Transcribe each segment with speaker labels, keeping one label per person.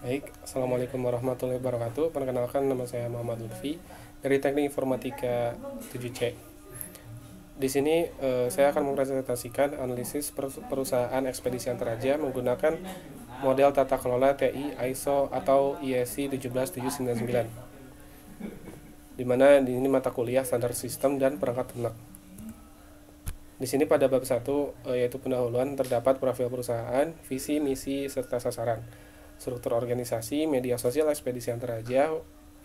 Speaker 1: Baik, Assalamualaikum warahmatullahi wabarakatuh. Perkenalkan, nama saya Muhammad Lutfi dari Teknik Informatika 7C. Di sini saya akan mempresentasikan analisis perusahaan ekspedisi antaraja menggunakan model tata kelola TI ISO atau ISC 17799. Di mana di ini mata kuliah standar sistem dan perangkat lunak. Di sini pada bab 1 yaitu pendahuluan terdapat profil perusahaan, visi, misi, serta sasaran. Struktur organisasi, media sosial ekspedisi antaraja,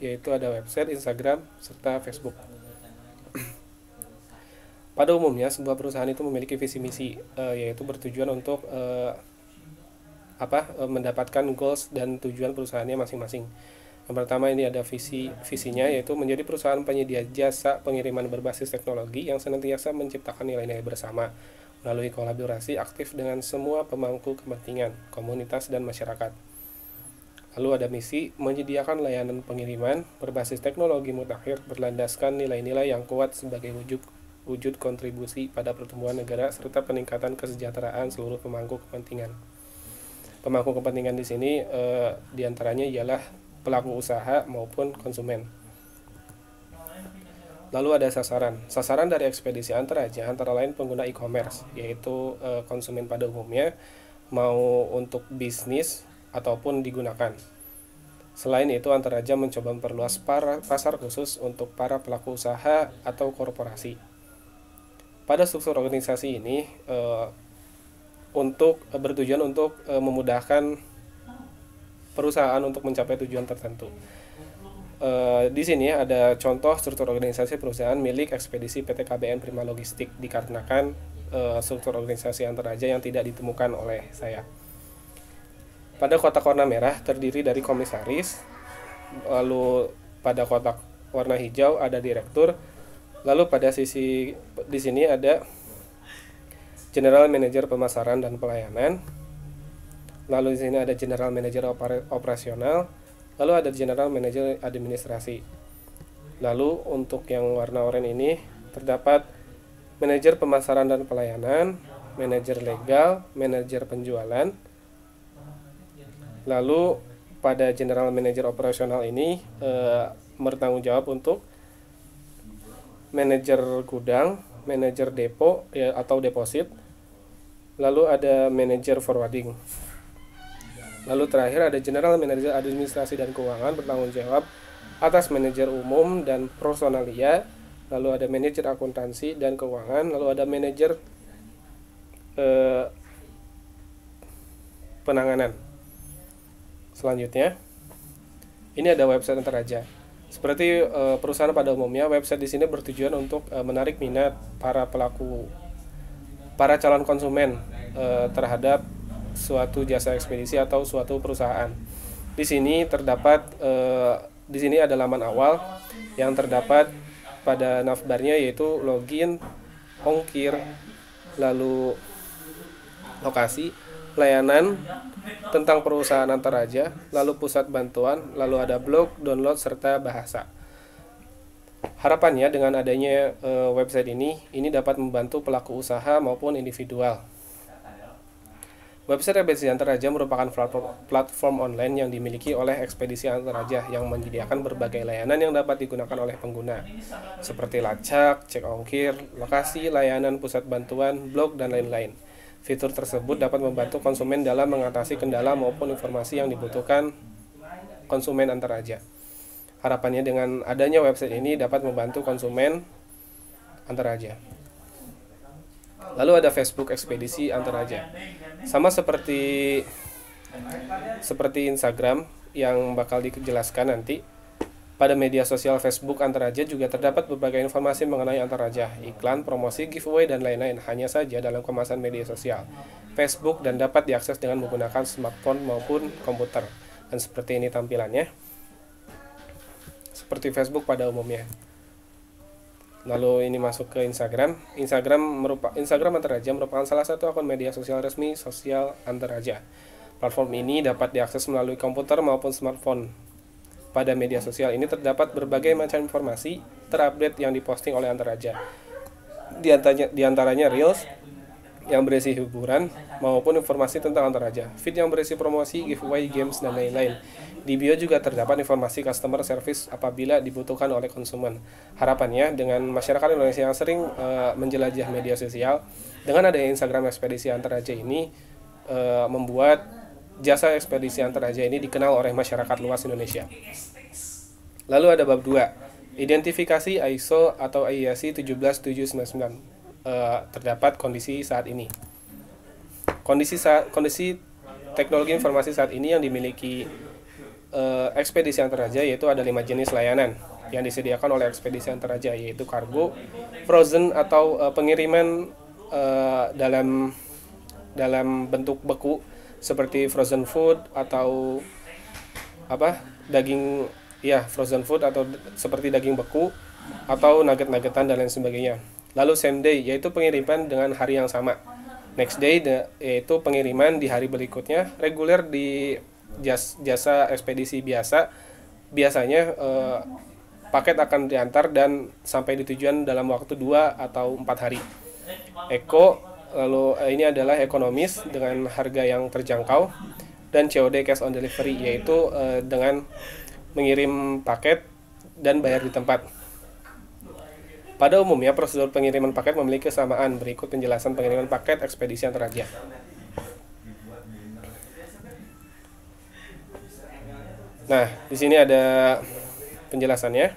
Speaker 1: yaitu ada website, Instagram, serta Facebook. Pada umumnya, sebuah perusahaan itu memiliki visi misi, yaitu bertujuan untuk mendapatkan goals dan tujuan perusahaannya masing-masing. Yang pertama ini ada visinya, yaitu menjadi perusahaan penyedia jasa pengiriman berbasis teknologi yang senantiasa menciptakan nilai-nilai bersama melalui kolaborasi aktif dengan semua pemangku kepentingan, komunitas, dan masyarakat. Lalu ada misi, menyediakan layanan pengiriman berbasis teknologi mutakhir berlandaskan nilai-nilai yang kuat sebagai wujud kontribusi pada pertumbuhan negara serta peningkatan kesejahteraan seluruh pemangku kepentingan. Pemangku kepentingan di sini diantaranya ialah pelaku usaha maupun konsumen. Lalu ada sasaran. Sasaran dari ekspedisi antaraja antara lain pengguna e-commerce, yaitu konsumen pada umumnya, mau untuk bisnis ataupun digunakan. Selain itu, antaraja mencoba memperluas pasar khusus untuk para pelaku usaha atau korporasi. Pada struktur organisasi ini bertujuan untuk memudahkan perusahaan untuk mencapai tujuan tertentu. Di sini ada contoh struktur organisasi perusahaan milik ekspedisi PT KBN Prima Logistik, dikarenakan struktur organisasi antaraja yang tidak ditemukan oleh saya. Pada kotak warna merah terdiri dari komisaris, lalu pada kotak warna hijau ada direktur, lalu pada sisi di sini ada general manager pemasaran dan pelayanan, lalu di sini ada general manager operasional, lalu ada general manager administrasi. Lalu untuk yang warna oranye ini terdapat manajer pemasaran dan pelayanan, manajer legal, manajer penjualan. Lalu pada general manager operasional ini bertanggung jawab untuk manajer gudang, manajer depo atau deposit. Lalu ada manajer forwarding. Lalu terakhir ada general manager administrasi dan keuangan, bertanggung jawab atas manajer umum dan personalia. Lalu ada manajer akuntansi dan keuangan. Lalu ada manajer penanganan. Selanjutnya, ini ada website antaraja. Seperti perusahaan pada umumnya, website di sini bertujuan untuk menarik minat para calon konsumen terhadap suatu jasa ekspedisi atau suatu perusahaan. Di sini ada laman awal yang terdapat pada navbarnya, yaitu login, ongkir, lalu lokasi, layanan tentang perusahaan antaraja, lalu pusat bantuan, lalu ada blog, download, serta bahasa. Harapannya dengan adanya website ini dapat membantu pelaku usaha maupun individual. Website ekspedisi antaraja merupakan platform online yang dimiliki oleh ekspedisi antaraja yang menyediakan berbagai layanan yang dapat digunakan oleh pengguna, seperti lacak, cek ongkir, lokasi, layanan pusat bantuan, blog, dan lain-lain. Fitur tersebut dapat membantu konsumen dalam mengatasi kendala maupun informasi yang dibutuhkan konsumen antaraja. Harapannya dengan adanya website ini dapat membantu konsumen antaraja. Lalu ada Facebook ekspedisi antaraja. Sama seperti Instagram yang bakal dijelaskan nanti. Pada media sosial Facebook antaraja juga terdapat berbagai informasi mengenai antaraja, iklan, promosi, giveaway, dan lain-lain, hanya saja dalam kemasan media sosial Facebook dan dapat diakses dengan menggunakan smartphone maupun komputer. Dan seperti ini tampilannya, seperti Facebook pada umumnya. Lalu ini masuk ke Instagram. Instagram antaraja merupakan salah satu akun media sosial resmi sosial antaraja. Platform ini dapat diakses melalui komputer maupun smartphone. Pada media sosial ini terdapat berbagai macam informasi terupdate yang diposting oleh antaraja. Di antaranya Reels, yang berisi hiburan maupun informasi tentang antar raja. Feed yang berisi promosi, giveaway, games, dan lain-lain. Di bio juga terdapat informasi customer service apabila dibutuhkan oleh konsumen. Harapannya dengan masyarakat Indonesia yang sering menjelajah media sosial, dengan adanya Instagram ekspedisi antar raja ini membuat jasa ekspedisi antar raja ini dikenal oleh masyarakat luas Indonesia. Lalu ada bab 2, identifikasi ISO atau IAC 17799. Terdapat kondisi saat ini. Kondisi teknologi informasi saat ini yang dimiliki ekspedisi antar raja yaitu ada 5 jenis layanan yang disediakan oleh ekspedisi antar raja, yaitu kargo, frozen atau pengiriman dalam bentuk beku seperti frozen food atau frozen food atau seperti daging beku atau nugget-nuggetan dan lain sebagainya. Lalu same day yaitu pengiriman dengan hari yang sama. Next day yaitu pengiriman di hari berikutnya. Reguler di jasa ekspedisi biasanya paket akan diantar dan sampai di tujuan dalam waktu 2 atau 4 hari. Eco, lalu ini adalah ekonomis dengan harga yang terjangkau, dan COD cash on delivery yaitu dengan mengirim paket dan bayar di tempat. Pada umumnya, prosedur pengiriman paket memiliki kesamaan. Berikut penjelasan pengiriman paket ekspedisi antar raja. Nah, di sini ada penjelasannya.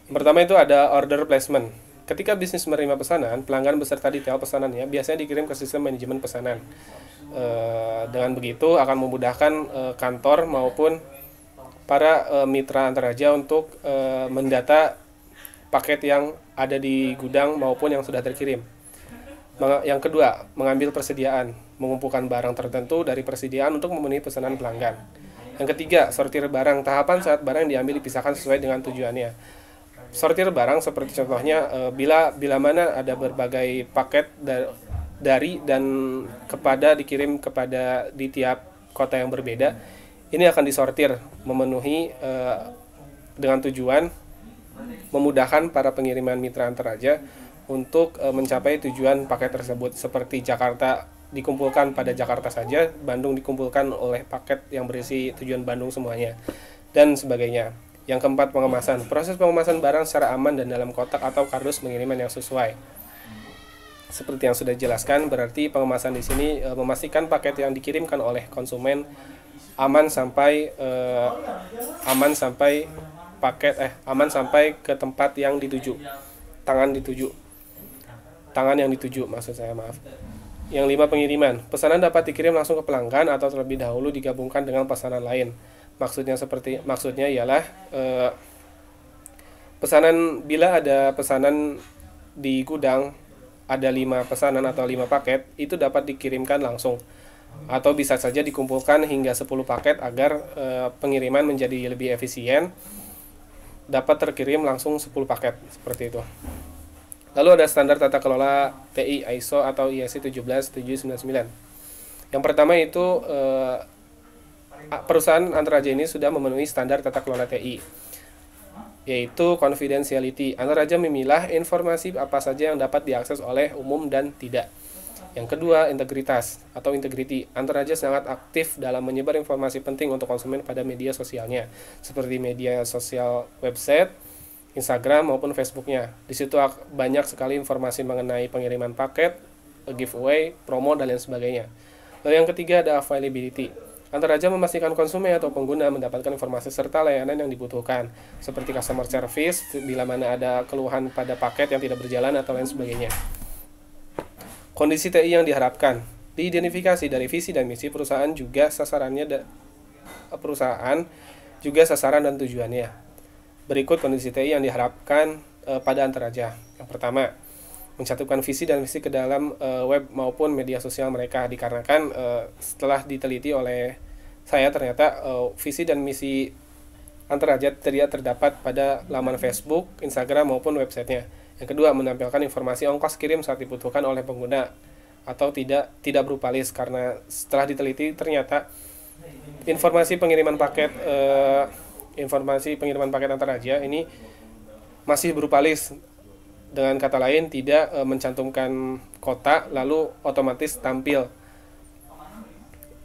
Speaker 1: Pertama itu ada order placement. Ketika bisnis menerima pesanan, pelanggan beserta detail pesanannya biasanya dikirim ke sistem manajemen pesanan. Dengan begitu akan memudahkan kantor maupun para mitra antar raja untuk mendata paket yang ada di gudang maupun yang sudah terkirim. Yang kedua, mengambil persediaan, mengumpulkan barang tertentu dari persediaan untuk memenuhi pesanan pelanggan. Yang ketiga, sortir barang, tahapan saat barang diambil dipisahkan sesuai dengan tujuannya. Sortir barang seperti contohnya bila mana ada berbagai paket dari dan dikirim kepada di tiap kota yang berbeda. Ini akan disortir memenuhi dengan tujuan memudahkan para pengiriman mitra antar raja untuk mencapai tujuan paket tersebut. Seperti Jakarta dikumpulkan pada Jakarta saja, Bandung dikumpulkan oleh paket yang berisi tujuan Bandung semuanya, dan sebagainya. Yang keempat, pengemasan. Proses pengemasan barang secara aman dan dalam kotak atau kardus pengiriman yang sesuai. Seperti yang sudah dijelaskan, berarti pengemasan di sini memastikan paket yang dikirimkan oleh konsumen aman sampai ke tempat yang dituju, tangan yang dituju maksud saya, maaf. Yang 5, pengiriman. Pesanan dapat dikirim langsung ke pelanggan atau terlebih dahulu digabungkan dengan pesanan lain. Maksudnya ialah bila ada pesanan di gudang, ada 5 pesanan atau 5 paket, itu dapat dikirimkan langsung. Atau bisa saja dikumpulkan hingga 10 paket agar pengiriman menjadi lebih efisien, dapat terkirim langsung 10 paket, seperti itu. Lalu ada standar tata kelola TI ISO atau IAC 17799. Yang pertama itu perusahaan antar raja ini sudah memenuhi standar tata kelola TI, yaitu confidentiality. Antar raja memilah informasi apa saja yang dapat diakses oleh umum dan tidak. Yang kedua, integritas atau integrity. Antar raja sangat aktif dalam menyebar informasi penting untuk konsumen pada media sosialnya, seperti media sosial website, Instagram maupun Facebooknya. Di situ banyak sekali informasi mengenai pengiriman paket, giveaway, promo, dan lain sebagainya. Lalu yang ketiga ada availability. Antar raja memastikan konsumen atau pengguna mendapatkan informasi serta layanan yang dibutuhkan, seperti customer service bila mana ada keluhan pada paket yang tidak berjalan atau lain sebagainya. Kondisi TI yang diharapkan diidentifikasi dari visi dan misi perusahaan juga sasaran dan tujuannya. Berikut kondisi TI yang diharapkan pada antar raja. Yang pertama, mencantumkan visi dan misi ke dalam web maupun media sosial mereka, dikarenakan setelah diteliti oleh saya ternyata visi dan misi antar raja tidak terdapat pada laman Facebook, Instagram maupun websitenya. Yang kedua, menampilkan informasi ongkos kirim saat dibutuhkan oleh pengguna atau tidak berupa list, karena setelah diteliti ternyata informasi pengiriman paket antar raja ini masih berupa list. Dengan kata lain, tidak mencantumkan kota lalu otomatis tampil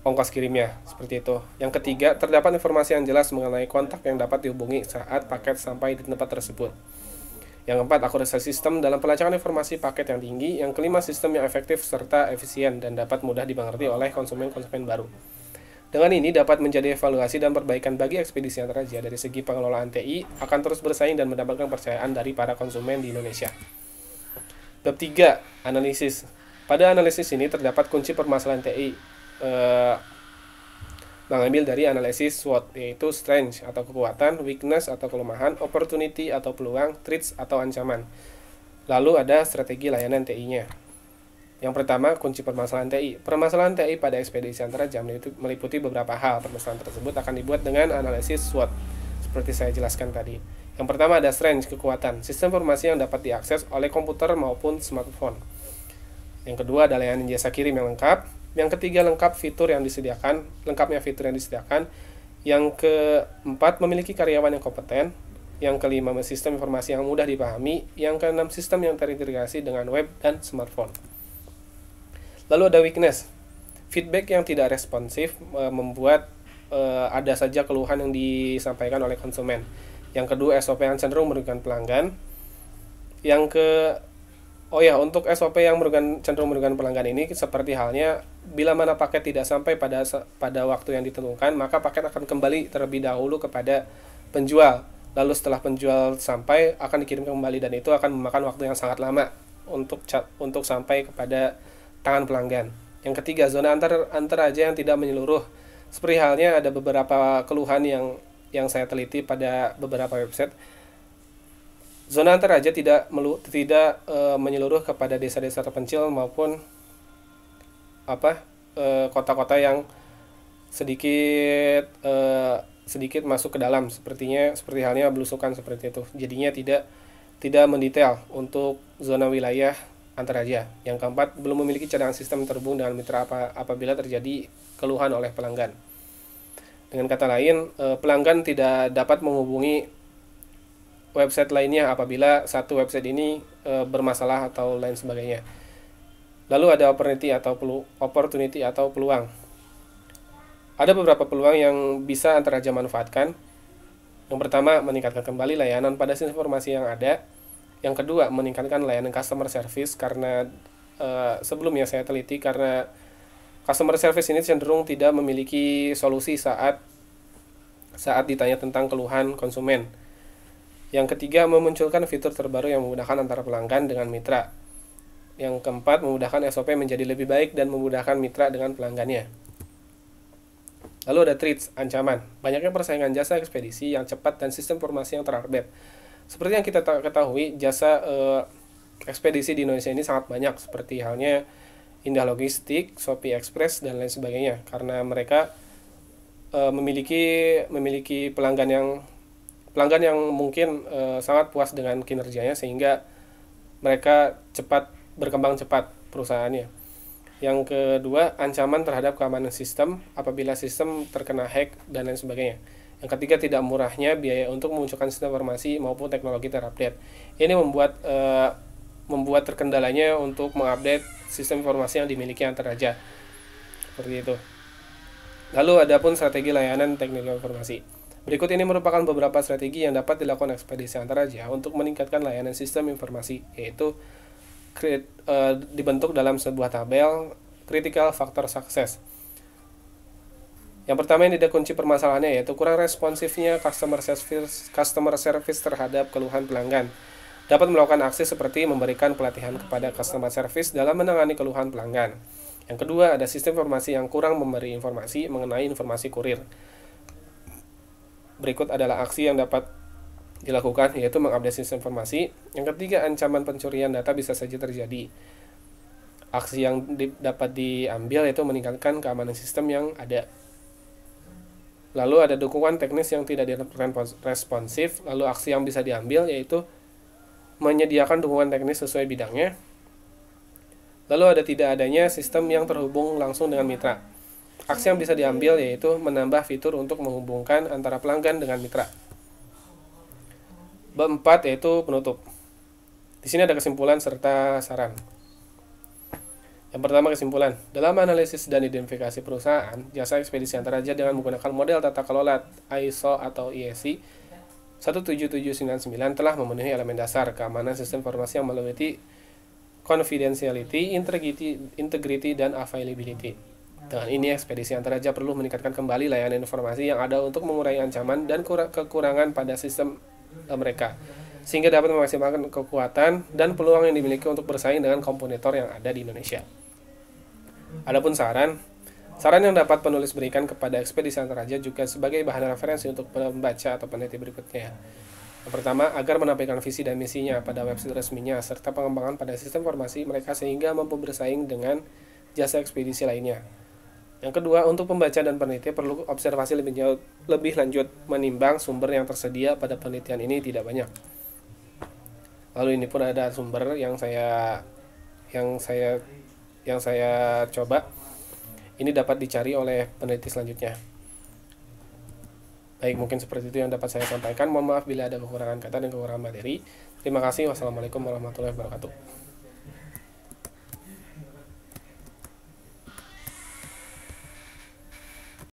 Speaker 1: ongkos kirimnya, seperti itu. Yang ketiga, terdapat informasi yang jelas mengenai kontak yang dapat dihubungi saat paket sampai di tempat tersebut. Yang keempat, akurasi sistem dalam pelacakan informasi paket yang tinggi. Yang kelima, sistem yang efektif serta efisien dan dapat mudah dimengerti oleh konsumen-konsumen baru. Dengan ini dapat menjadi evaluasi dan perbaikan bagi ekspedisi antaraja. Dari segi pengelolaan TI akan terus bersaing dan mendapatkan kepercayaan dari para konsumen di Indonesia. Bab 3, analisis. Pada analisis ini terdapat kunci permasalahan TI mengambil dari analisis SWOT, yaitu strength atau kekuatan, weakness atau kelemahan, opportunity atau peluang, threats atau ancaman. Lalu ada strategi layanan TI-nya. Yang pertama, kunci permasalahan TI. Permasalahan TI pada ekspedisi antaraja meliputi beberapa hal. Permasalahan tersebut akan dibuat dengan analisis SWOT, seperti saya jelaskan tadi. Yang pertama ada strength, kekuatan, sistem informasi yang dapat diakses oleh komputer maupun smartphone. Yang kedua ada layanan jasa kirim yang lengkap. Yang ketiga, lengkapnya fitur yang disediakan. Yang keempat, memiliki karyawan yang kompeten. Yang kelima, sistem informasi yang mudah dipahami. Yang keenam, sistem yang terintegrasi dengan web dan smartphone. Lalu ada weakness. Feedback yang tidak responsif membuat ada saja keluhan yang disampaikan oleh konsumen. Yang kedua, SOP yang cenderung merugikan pelanggan. Untuk SOP yang cenderung merugikan pelanggan ini seperti halnya bila mana paket tidak sampai pada waktu yang ditentukan, maka paket akan kembali terlebih dahulu kepada penjual. Lalu setelah penjual sampai akan dikirimkan kembali, dan itu akan memakan waktu yang sangat lama untuk sampai kepada tangan pelanggan. Yang ketiga, zona antaraja yang tidak menyeluruh. Seperti halnya ada beberapa keluhan yang saya teliti pada beberapa website. Zona antaraja tidak menyeluruh kepada desa-desa terpencil maupun kota-kota yang sedikit masuk ke dalam, seperti halnya belusukan seperti itu. Jadinya tidak mendetail untuk zona wilayah antaraja. Yang keempat, belum memiliki cadangan sistem terhubung dengan mitra apabila terjadi keluhan oleh pelanggan. Dengan kata lain, pelanggan tidak dapat menghubungi website lainnya apabila satu website ini bermasalah atau lain sebagainya. Lalu ada opportunity atau peluang. Ada beberapa peluang yang bisa antaraja manfaatkan. Yang pertama, meningkatkan kembali layanan pada sistem informasi yang ada. Yang kedua, meningkatkan layanan customer service, karena sebelumnya saya teliti, karena customer service ini cenderung tidak memiliki solusi saat ditanya tentang keluhan konsumen. Yang ketiga, memunculkan fitur terbaru yang memudahkan antara pelanggan dengan mitra. Yang keempat, memudahkan SOP menjadi lebih baik dan memudahkan mitra dengan pelanggannya. Lalu ada threats, ancaman. Banyaknya persaingan jasa ekspedisi yang cepat dan sistem informasi yang terupdate. Seperti yang kita ketahui, jasa ekspedisi di Indonesia ini sangat banyak, seperti halnya Indah Logistik, Shopee Express, dan lain sebagainya. Karena mereka memiliki pelanggan yang mungkin sangat puas dengan kinerjanya, sehingga mereka berkembang cepat perusahaannya. Yang kedua, ancaman terhadap keamanan sistem apabila sistem terkena hack dan lain sebagainya. Yang ketiga, tidak murahnya biaya untuk memunculkan sistem informasi maupun teknologi terupdate. Ini membuat terkendalanya untuk mengupdate sistem informasi yang dimiliki antaraja. Seperti itu. Lalu ada pun strategi layanan teknologi informasi. Berikut ini merupakan beberapa strategi yang dapat dilakukan ekspedisi antaraja untuk meningkatkan layanan sistem informasi, yaitu dibentuk dalam sebuah tabel critical factor success. Yang pertama, yang tidak kunci permasalahannya, yaitu kurang responsifnya customer service terhadap keluhan pelanggan. Dapat melakukan aksi seperti memberikan pelatihan kepada customer service dalam menangani keluhan pelanggan. Yang kedua, ada sistem informasi yang kurang memberi informasi mengenai informasi kurir. Berikut adalah aksi yang dapat dilakukan, yaitu mengupdate sistem informasi. Yang ketiga, ancaman pencurian data bisa saja terjadi. Aksi yang dapat diambil yaitu meningkatkan keamanan sistem yang ada. Lalu ada dukungan teknis yang tidak responsif. Lalu aksi yang bisa diambil yaitu menyediakan dukungan teknis sesuai bidangnya. Lalu ada tidak adanya sistem yang terhubung langsung dengan mitra. Aksi yang bisa diambil yaitu menambah fitur untuk menghubungkan antara pelanggan dengan mitra. Bab 4 yaitu penutup. Di sini ada kesimpulan serta saran. Yang pertama, kesimpulan. Dalam analisis dan identifikasi perusahaan, jasa ekspedisi antaraja dengan menggunakan model tata kelola ISO atau IEC 17799 telah memenuhi elemen dasar keamanan sistem informasi yang meliputi confidentiality, integrity, dan availability. Dengan ini, ekspedisi antaraja perlu meningkatkan kembali layanan informasi yang ada untuk mengurangi ancaman dan kekurangan pada sistem mereka, sehingga dapat memaksimalkan kekuatan dan peluang yang dimiliki untuk bersaing dengan kompetitor yang ada di Indonesia. Adapun saran yang dapat penulis berikan kepada ekspedisi antaraja juga sebagai bahan referensi untuk pembaca atau peneliti berikutnya. Yang pertama, agar menampilkan visi dan misinya pada website resminya, serta pengembangan pada sistem informasi mereka sehingga mampu bersaing dengan jasa ekspedisi lainnya. Yang kedua, untuk pembaca dan peneliti perlu observasi lebih lanjut menimbang sumber yang tersedia pada penelitian ini tidak banyak. Lalu ini pun ada sumber yang saya coba. Ini dapat dicari oleh peneliti selanjutnya. Baik, mungkin seperti itu yang dapat saya sampaikan. Mohon maaf bila ada kekurangan kata dan kekurangan materi. Terima kasih. Wassalamualaikum warahmatullahi wabarakatuh.